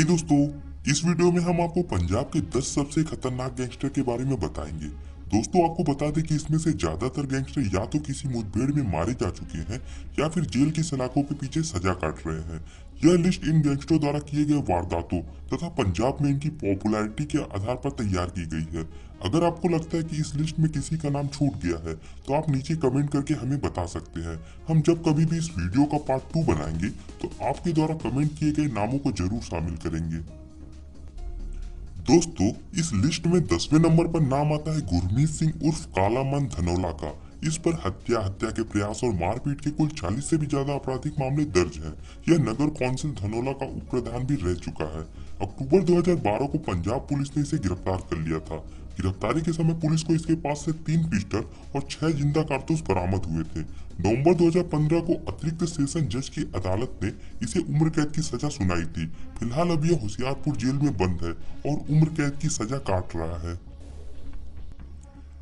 दोस्तों, इस वीडियो में हम आपको पंजाब के 10 सबसे खतरनाक गैंगस्टर के बारे में बताएंगे। दोस्तों, आपको बता दें कि इसमें से ज्यादातर गैंगस्टर या तो किसी मुठभेड़ में मारे जा चुके हैं या फिर जेल की सलाखों के पीछे सजा काट रहे हैं। यह लिस्ट इन गैंगस्टरों द्वारा किए गए वारदातों तथा पंजाब में इनकी पॉपुलैरिटी के आधार पर तैयार की गई है। अगर आपको लगता है कि इस लिस्ट में किसी का नाम छूट गया है तो आप नीचे कमेंट करके हमें बता सकते हैं। हम जब कभी भी इस वीडियो का पार्ट 2 बनाएंगे तो आपके द्वारा कमेंट किए गए नामों को जरूर शामिल करेंगे। दोस्तों, इस लिस्ट में 10वें नंबर पर नाम आता है गुरमीत सिंह उर्फ काला मन धनौला का। इस पर हत्या के प्रयास और मारपीट के कुल 40 से भी ज्यादा आपराधिक मामले दर्ज हैं। यह नगर कौंसिल धनौला का उप प्रधान भी रह चुका है। अक्टूबर 2012 को पंजाब पुलिस ने इसे गिरफ्तार कर लिया था। गिरफ्तारी के समय पुलिस को इसके पास से 3 पिस्टल और 6 जिंदा कारतूस बरामद हुए थे। नवंबर 2015 को अतिरिक्त सेशन जज की अदालत ने इसे उम्र कैद की सजा सुनाई थी। फिलहाल अब यह होशियारपुर जेल में बंद है और उम्र कैद की सजा काट रहा है।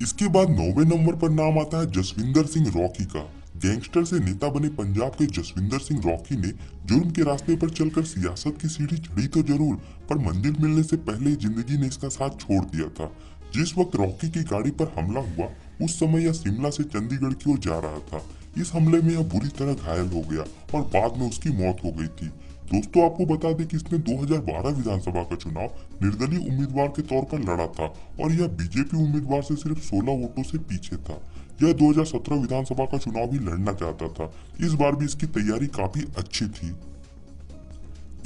इसके बाद 9वें नंबर पर नाम आता है जसविंदर सिंह रॉकी का। गैंगस्टर से नेता बने पंजाब के जसविंदर सिंह रॉकी ने जुर्म के रास्ते पर चलकर सियासत की सीढ़ी चढ़ी तो जरूर, पर मंजिल मिलने से पहले जिंदगी ने इसका साथ छोड़ दिया था। जिस वक्त रॉकी की गाड़ी पर हमला हुआ उस समय यह शिमला से चंडीगढ़ की ओर जा रहा था। इस हमले में यह बुरी तरह घायल हो गया और बाद में उसकी मौत हो गई थी। दोस्तों, आपको बता दें कि इसने 2012 विधानसभा का चुनाव निर्दलीय उम्मीदवार के तौर पर लड़ा था और यह बीजेपी उम्मीदवार से सिर्फ 16 वोटों से पीछे था। यह 2017 विधानसभा का चुनाव भी लड़ना चाहता था। इस बार भी इसकी तैयारी काफी अच्छी थी।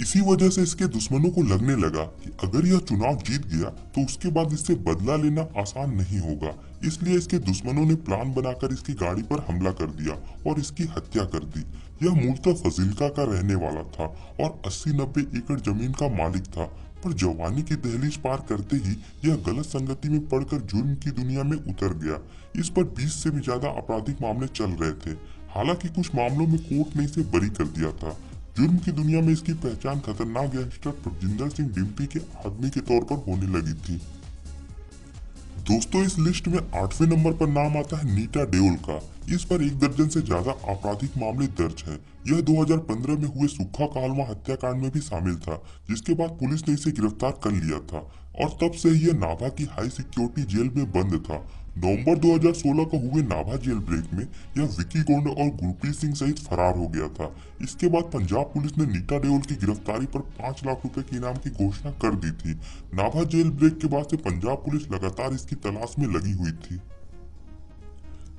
इसी वजह से इसके दुश्मनों को लगने लगा कि अगर यह चुनाव जीत गया तो उसके बाद इससे बदला लेना आसान नहीं होगा। इसलिए इसके दुश्मनों ने प्लान बनाकर इसकी गाड़ी पर हमला कर दिया और इसकी हत्या कर दी। यह मूलतः फजीलका का रहने वाला था और 80-90 एकड़ जमीन का मालिक था, पर जवानी की दहलीज पार करते ही यह गलत संगति में पड़कर जुर्म की दुनिया में उतर गया। इस पर 20 से भी ज्यादा आपराधिक मामले चल रहे थे। हालांकि कुछ मामलों में कोर्ट ने इसे बरी कर दिया था। जुर्म की दुनिया में इसकी पहचान खतरनाक गैंगस्टर प्रजिंदर सिंह डिम्पी के आदमी के तौर पर होने लगी थी। दोस्तों, इस लिस्ट में 8वें नंबर पर नाम आता है नीता देओल का। इस पर 1 दर्जन से ज्यादा आपराधिक मामले दर्ज हैं। यह 2015 में हुए सुक्खा कालवा हत्याकांड में भी शामिल था, जिसके बाद पुलिस ने इसे गिरफ्तार कर लिया था और तब से यह नाभा की हाई सिक्योरिटी जेल में बंद था। नवंबर 2016 को हुए नाभा जेल ब्रेक में यह विकी गोंड और गुरप्रीत सिंह सहित फरार हो गया था। इसके बाद पंजाब पुलिस ने नीता देओल की गिरफ्तारी पर 5 लाख रुपए के इनाम की घोषणा कर दी थी। नाभा जेल ब्रेक के बाद से पंजाब पुलिस लगातार इसकी तलाश में लगी हुई थी।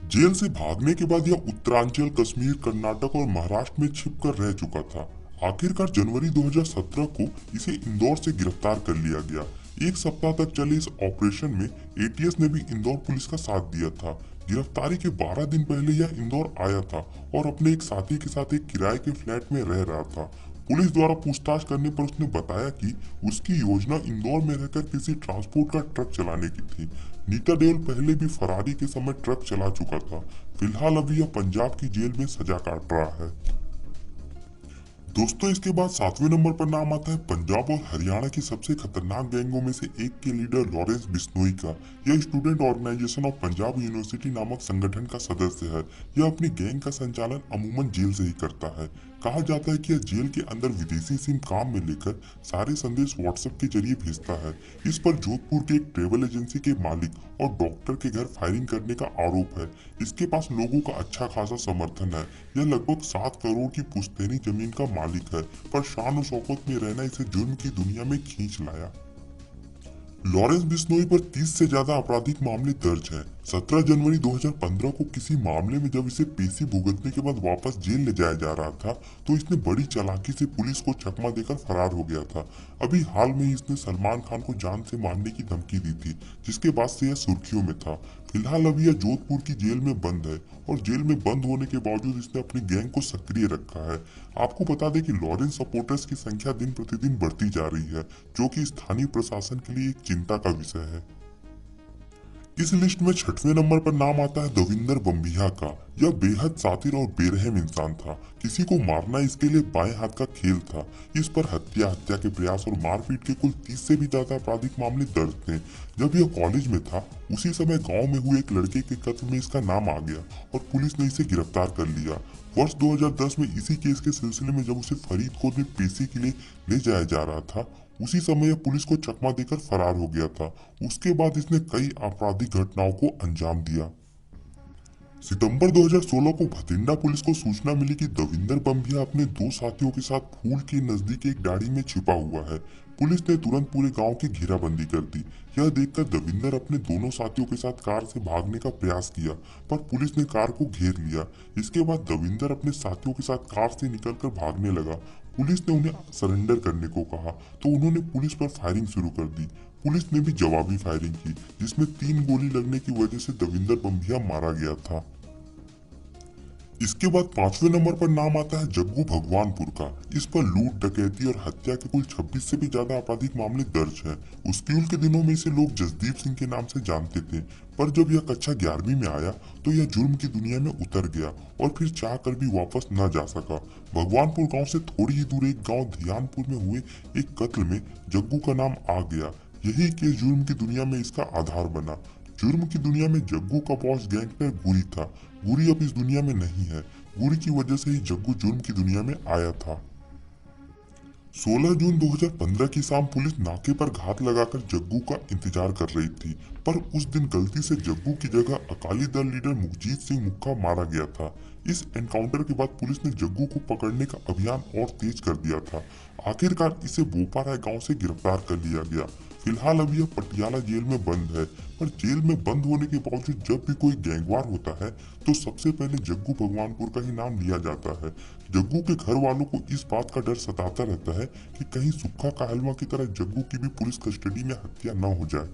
जेल से भागने के बाद यह उत्तरांचल, कश्मीर, कर्नाटक और महाराष्ट्र में छिपकर रह चुका था। आखिरकार जनवरी 2017 को इसे इंदौर से गिरफ्तार कर लिया गया। 1 सप्ताह तक चले इस ऑपरेशन में एटीएस ने भी इंदौर पुलिस का साथ दिया था। गिरफ्तारी के 12 दिन पहले यह इंदौर आया था और अपने एक साथी के साथ एक किराए के फ्लैट में रह रहा था। पुलिस द्वारा पूछताछ करने पर उसने बताया कि उसकी योजना इंदौर में रहकर किसी ट्रांसपोर्ट का ट्रक चलाने की थी। नीता देओल पहले भी फरारी के समय ट्रक चला चुका था। फिलहाल अभी यह पंजाब की जेल में सजा काट रहा है। दोस्तों, इसके बाद 7वें नंबर पर नाम आता है पंजाब और हरियाणा की सबसे खतरनाक गैंगों में से एक के लीडर लॉरेंस बिश्नोई का। यह student organisation of Punjab university नामक संगठन का सदस्य है। यह अपनी गैंग का संचालन अमूमन जेल से ही करता है। कहा जाता है कि यह जेल के अंदर विदेशी सिम काम में लेकर सारे संदेश व्हाट्सएप के जरिए भेजता है। इस पर जोधपुर के एक ट्रेवल एजेंसी के मालिक और डॉक्टर के घर फायरिंग करने का आरोप है। इसके पास लोगों का अच्छा खासा समर्थन है। यह लगभग 7 करोड़ की पुश्तैनी जमीन का मालिक है, पर शान और शौकत में रहना इसे जुर्म की दुनिया में खींच लाया। लॉरेंस बिश्नोई पर 30 से ज्यादा आपराधिक मामले दर्ज हैं। 17 जनवरी 2015 को किसी मामले में जब इसे पेशी भुगतने के बाद वापस जेल ले जाया जा रहा था तो इसने बड़ी चालाकी से पुलिस को चकमा देकर फरार हो गया था। अभी हाल में ही इसने सलमान खान को जान से मारने की धमकी दी थी, जिसके बाद से यह सुर्खियों में था। फिलहाल अभी यह जोधपुर की जेल में बंद है और जेल में बंद होने के बावजूद इसने अपनी गैंग को सक्रिय रखा है। आपको बता दें कि लॉरेंस सपोर्टर्स की संख्या दिन प्रतिदिन बढ़ती जा रही है, जो कि स्थानीय प्रशासन के लिए एक चिंता का विषय है। इस लिस्ट में 6वें नंबर पर नाम आता है दविंदर बम्बिहा का। यह बेहद शातिर और बेरहम इंसान था। किसी को मारना इसके लिए बाएं हाथ का खेल था। इस पर हत्या के प्रयास और मारपीट के कुल 30 से भी ज्यादा आपराधिक मामले दर्ज थे। जब यह कॉलेज में था उसी समय गांव में हुए एक लड़के के कत्ल में इसका नाम आ गया और पुलिस ने इसे गिरफ्तार कर लिया। वर्ष 2010 में इसी केस के सिलसिले में जब उसे फरीदकोट में पेशी के लिए ले जाया जा रहा था, उसी समय यह पुलिस को चकमा देकर फरार हो गया था। उसके बाद इसने कई आपराधिक घटनाओं को अंजाम दिया। सितंबर 2016 को भटिंडा पुलिस को सूचना मिली कि दविंदर बम्बिया अपने 2 साथियों के साथ फूल के नजदीक एक डाड़ी में छिपा हुआ है। पुलिस ने तुरंत पूरे गांव की घेराबंदी कर दी। यह देखकर दविंदर अपने दोनों साथियों के साथ कार से भागने का प्रयास किया, पर पुलिस ने कार को घेर लिया। इसके बाद दविंदर अपने साथियों के साथ कार से निकलकर भागने लगा। पुलिस ने उन्हें सरेंडर करने को कहा तो उन्होंने पुलिस पर फायरिंग शुरू कर दी। पुलिस ने भी जवाबी फायरिंग की, जिसमें 3 गोली लगने की वजह से दविंदर बम्बिया मारा गया था। इसके बाद 5वें नंबर पर नाम आता है जग्गू भगवानपुर का। इस पर लूट, डकैती और हत्या के कुल 26 से भी ज्यादा आपराधिक मामले दर्ज हैं। स्कूल के दिनों में इसे लोग जसदीप सिंह के नाम से जानते थे, पर जब यह कक्षा 11वीं में आया तो यह जुर्म की दुनिया में उतर गया और फिर चाह कर भी वापस न जा सका। भगवानपुर गांव से थोड़ी ही दूर एक गांव धियानपुर में हुए एक कत्ल में जग्गू का नाम आ गया। यही केस जुर्म की दुनिया में इसका आधार बना। जुर्म की दुनिया में जग्गू का बॉस गैंगस्टर गुरी था। गुरी अब इस दुनिया में नहीं है। गुरी की वजह से ही जग्गू जुर्म की दुनिया में आया था। 16 जून 2015 की शाम पुलिस नाके पर घात लगाकर जग्गू का इंतजार कर रही थी, पर उस दिन गलती से जग्गू की जगह अकाली दल लीडर मुखजीत सिंह मुक्का मारा गया था। इस एनकाउंटर के बाद पुलिस ने जग्गू को पकड़ने का अभियान और तेज कर दिया था। आखिरकार इसे बोपारा गांव से गिरफ्तार कर लिया गया। फिलहाल अभी यह पटियाला जेल में बंद है, पर जेल में बंद होने के बावजूद जब भी कोई गैंगवार होता है तो सबसे पहले जग्गू भगवानपुर का ही नाम लिया जाता है। जग्गू के घर वालों को इस बात का डर सताता रहता है कि कहीं सुक्खा कहलवा की तरह जग्गू की भी पुलिस कस्टडी में हत्या न हो जाए।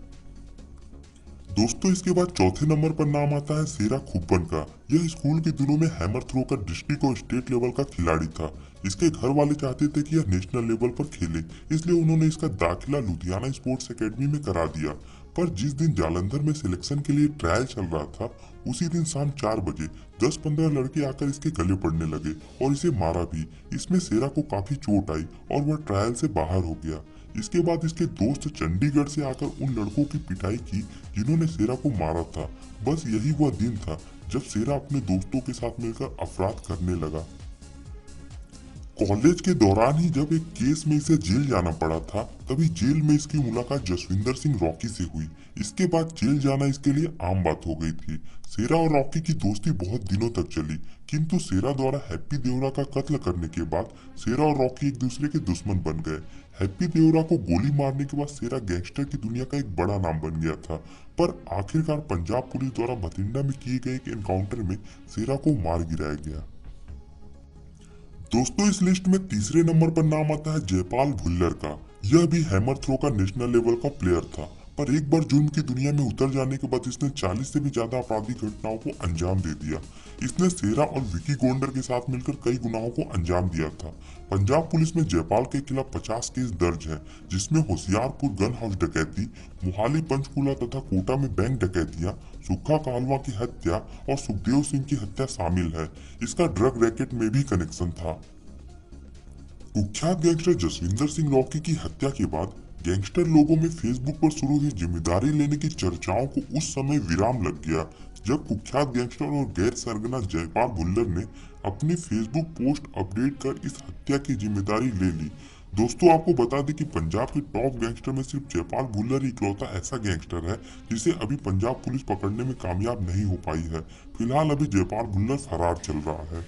दोस्तों, इसके बाद 4थे नंबर पर नाम आता है सेरा खुब्बन का। यह स्कूल के दिनों में हैमर थ्रो कर डिस्ट्रिक्ट और स्टेट लेवल का खिलाड़ी था। इसके घर वाले चाहते थे कि यह नेशनल लेवल पर खेले, इसलिए उन्होंने इसका दाखिला लुधियाना स्पोर्ट्स एकेडमी में करा दिया। पर जिस दिन जालंधर में सिलेक्शन के लिए ट्रायल चल रहा था, उसी दिन शाम 4 बजे 10-15 लड़के आकर इसके गले पड़ने लगे और इसे मारा भी। इसमें सेरा को काफी चोट आई और वह ट्रायल से बाहर हो गया। इसके बाद इसके दोस्त चंडीगढ़ से आकर उन लड़कों की पिटाई की जिन्होंने सेरा को मारा था। बस यही वह दिन था जब सेरा अपने दोस्तों के साथ मिलकर अपराध करने लगा। कॉलेज के दौरान ही जब एक केस में इसे जेल जाना पड़ा था, तभी जेल में इसकी मुलाकात जसविंदर सिंह रॉकी से हुई। इसके बाद जेल जाना इसके लिए आम बात हो गई थी। सेरा और रॉकी की दोस्ती बहुत दिनों तक चली, किंतु सेरा द्वारा हैप्पी देवरा का कत्ल करने के बाद सेरा और रॉकी एक दूसरे के दुश्मन बन गए। हैप्पी देवरा को गोली मारने के बाद सेरा गैंगस्टर की दुनिया का एक बड़ा नाम बन गया था, पर आखिरकार पंजाब पुलिस द्वारा भटिंडा में किए गए एक एनकाउंटर में सेरा को मार गिराया गया। दोस्तों, इस लिस्ट में तीसरे नंबर पर नाम आता है जयपाल भुल्लर का। यह भी हैमर थ्रो का नेशनल लेवल का प्लेयर था, पर एक बार जुर्म की दुनिया में उतर जाने के बाद इसने 40 से भी ज्यादा आपराधिक घटनाओं को अंजाम दे दिया। इसने सेरा और विकी गोंडर के साथ मिलकर कई गुनाहों को अंजाम दिया था। पंजाब पुलिस में जयपाल के खिलाफ 50 केस दर्ज हैं, जिसमें होशियारपुर गन हाउस डकैती, मोहाली पंचकूला तथा कोटा में बैंक डकैतियां, सुक्खा कहलवा की हत्या और सुखदेव सिंह की हत्या शामिल है। इसका ड्रग रैकेट में भी कनेक्शन था। कुख्यात गैंगस्टर जसविंदर सिंह रॉकी की हत्या के बाद गैंगस्टर लोगों में फेसबुक पर शुरू हुई जिम्मेदारी लेने की चर्चाओं को उस समय विराम लग गया, जब कुख्यात गैंगस्टर और गैर सरगना जयपाल भुल्लर ने अपनी फेसबुक पोस्ट अपडेट कर इस हत्या की जिम्मेदारी ले ली। दोस्तों, आपको बता दें कि पंजाब के टॉप गैंगस्टर में सिर्फ जयपाल भुल्लर ही इकलौता ऐसा गैंगस्टर है जिसे अभी पंजाब पुलिस पकड़ने में कामयाब नहीं हो पाई है। फिलहाल अभी जयपाल भुल्लर फरार चल रहा है।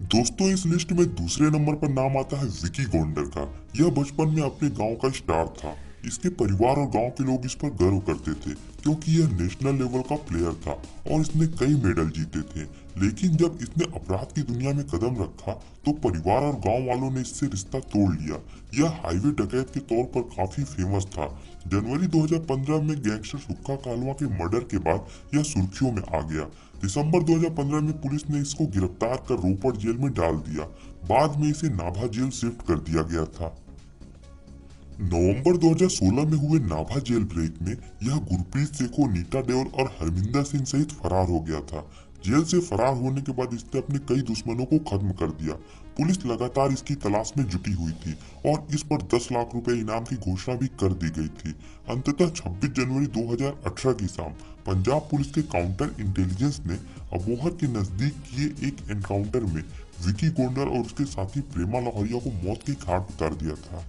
दोस्तों, इस लिस्ट में दूसरे नंबर पर नाम आता है विकी गोंडर का। यह बचपन में अपने गांव का स्टार था। इसके परिवार और गांव के लोग इस पर गर्व करते थे, क्योंकि यह नेशनल लेवल का प्लेयर था और इसने कई मेडल जीते थे। लेकिन जब इसने अपराध की दुनिया में कदम रखा तो परिवार और गांव वालों ने इससे रिश्ता तोड़ लिया। यह हाईवे डकैत के तौर पर काफी फेमस था। जनवरी 2015 में गैंगस्टर सुक्खा कहलवा के मर्डर के बाद यह सुर्खियों में आ गया। दिसंबर 2015 में पुलिस ने इसको गिरफ्तार कर रोपड़ जेल में डाल दिया। बाद में इसे नाभा जेल शिफ्ट कर दिया गया था। नवंबर 2016 में हुए नाभा जेल ब्रेक में यह गुरप्रीत सेखो, नीता देओल और हरमिंदर सिंह सहित फरार हो गया था। जेल से फरार होने के बाद इसने अपने कई दुश्मनों को खत्म कर दिया। पुलिस लगातार इसकी तलाश में जुटी हुई थी और इस पर 10 लाख रुपए इनाम की घोषणा भी कर दी गई थी। अंततः 26 जनवरी 2018 की शाम पंजाब पुलिस के काउंटर इंटेलिजेंस ने अबोहर के नजदीक किए एक एनकाउंटर में विकी गोंडर और उसके साथी प्रेमा लाहौरिया को मौत के घाट उतार दिया था।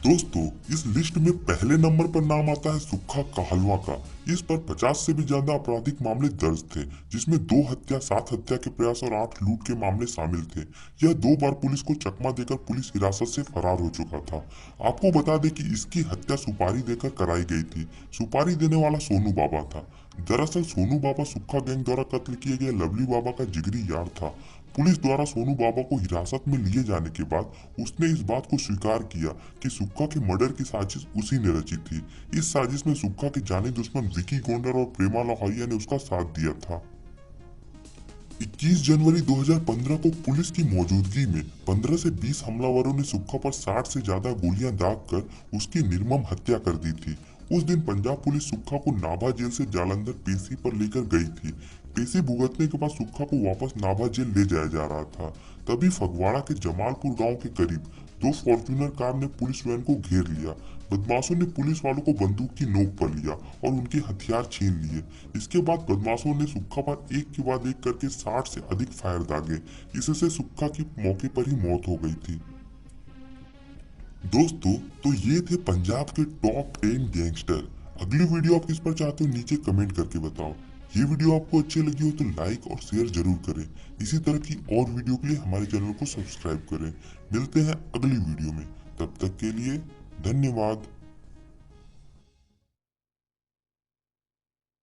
दोस्तों, इस लिस्ट में पहले नंबर पर नाम आता है सुक्खा कहलवा का। इस पर 50 से भी ज्यादा आपराधिक मामले दर्ज थे, जिसमें 2 हत्या, 7 हत्या के प्रयास और 8 लूट के मामले शामिल थे। यह 2 बार पुलिस को चकमा देकर पुलिस हिरासत से फरार हो चुका था। आपको बता दें कि इसकी हत्या सुपारी देकर कराई गई थी। सुपारी देने वाला सोनू बाबा था। दरअसल सोनू बाबा सुक्खा गैंग द्वारा कत्ल किए गए लवली बाबा का जिगरी यार था। पुलिस द्वारा सोनू बाबा को हिरासत में लिए जाने के बाद उसने इस बात को स्वीकार किया कि सुक्खा के मर्डर की साजिश उसी ने रची थी। इस साजिश में सुक्खा के जानी दुश्मन विकी गोंडर और प्रेमा लाहौरिया ने उसका साथ दिया था। 21 जनवरी 2015 को पुलिस की मौजूदगी में 15 से 20 हमलावरों ने सुक्खा पर 60 से ज्यादा गोलियां दागकर उसकी निर्मम हत्या कर दी थी। उस दिन पंजाब पुलिस सुक्खा को नाभा जेल से जालंधर पेशी पर लेकर गई थी। पेशी भुगतने के बाद सुक्खा को वापस नाभा जेल ले जाया जा रहा था। तभी फगवाड़ा के जमालपुर गांव के करीब 2 फॉर्च्यूनर कार ने पुलिस वैन को घेर लिया। बदमाशों ने पुलिस वालों को बंदूक की नोक पर लिया और उनके हथियार छीन लिए। इसके बाद बदमाशों ने सुक्खा पर एक के बाद एक करके 60 से अधिक फायर दागे। इससे सुक्खा की मौके पर ही मौत हो गई थी। दोस्तों, तो ये थे पंजाब के टॉप 10 गैंगस्टर। अगली वीडियो आप किस पर चाहते हो नीचे कमेंट करके बताओ। ये वीडियो आपको अच्छी लगी हो तो लाइक और शेयर जरूर करें। इसी तरह की और वीडियो के लिए हमारे चैनल को सब्सक्राइब करें। मिलते हैं अगली वीडियो में, तब तक के लिए धन्यवाद।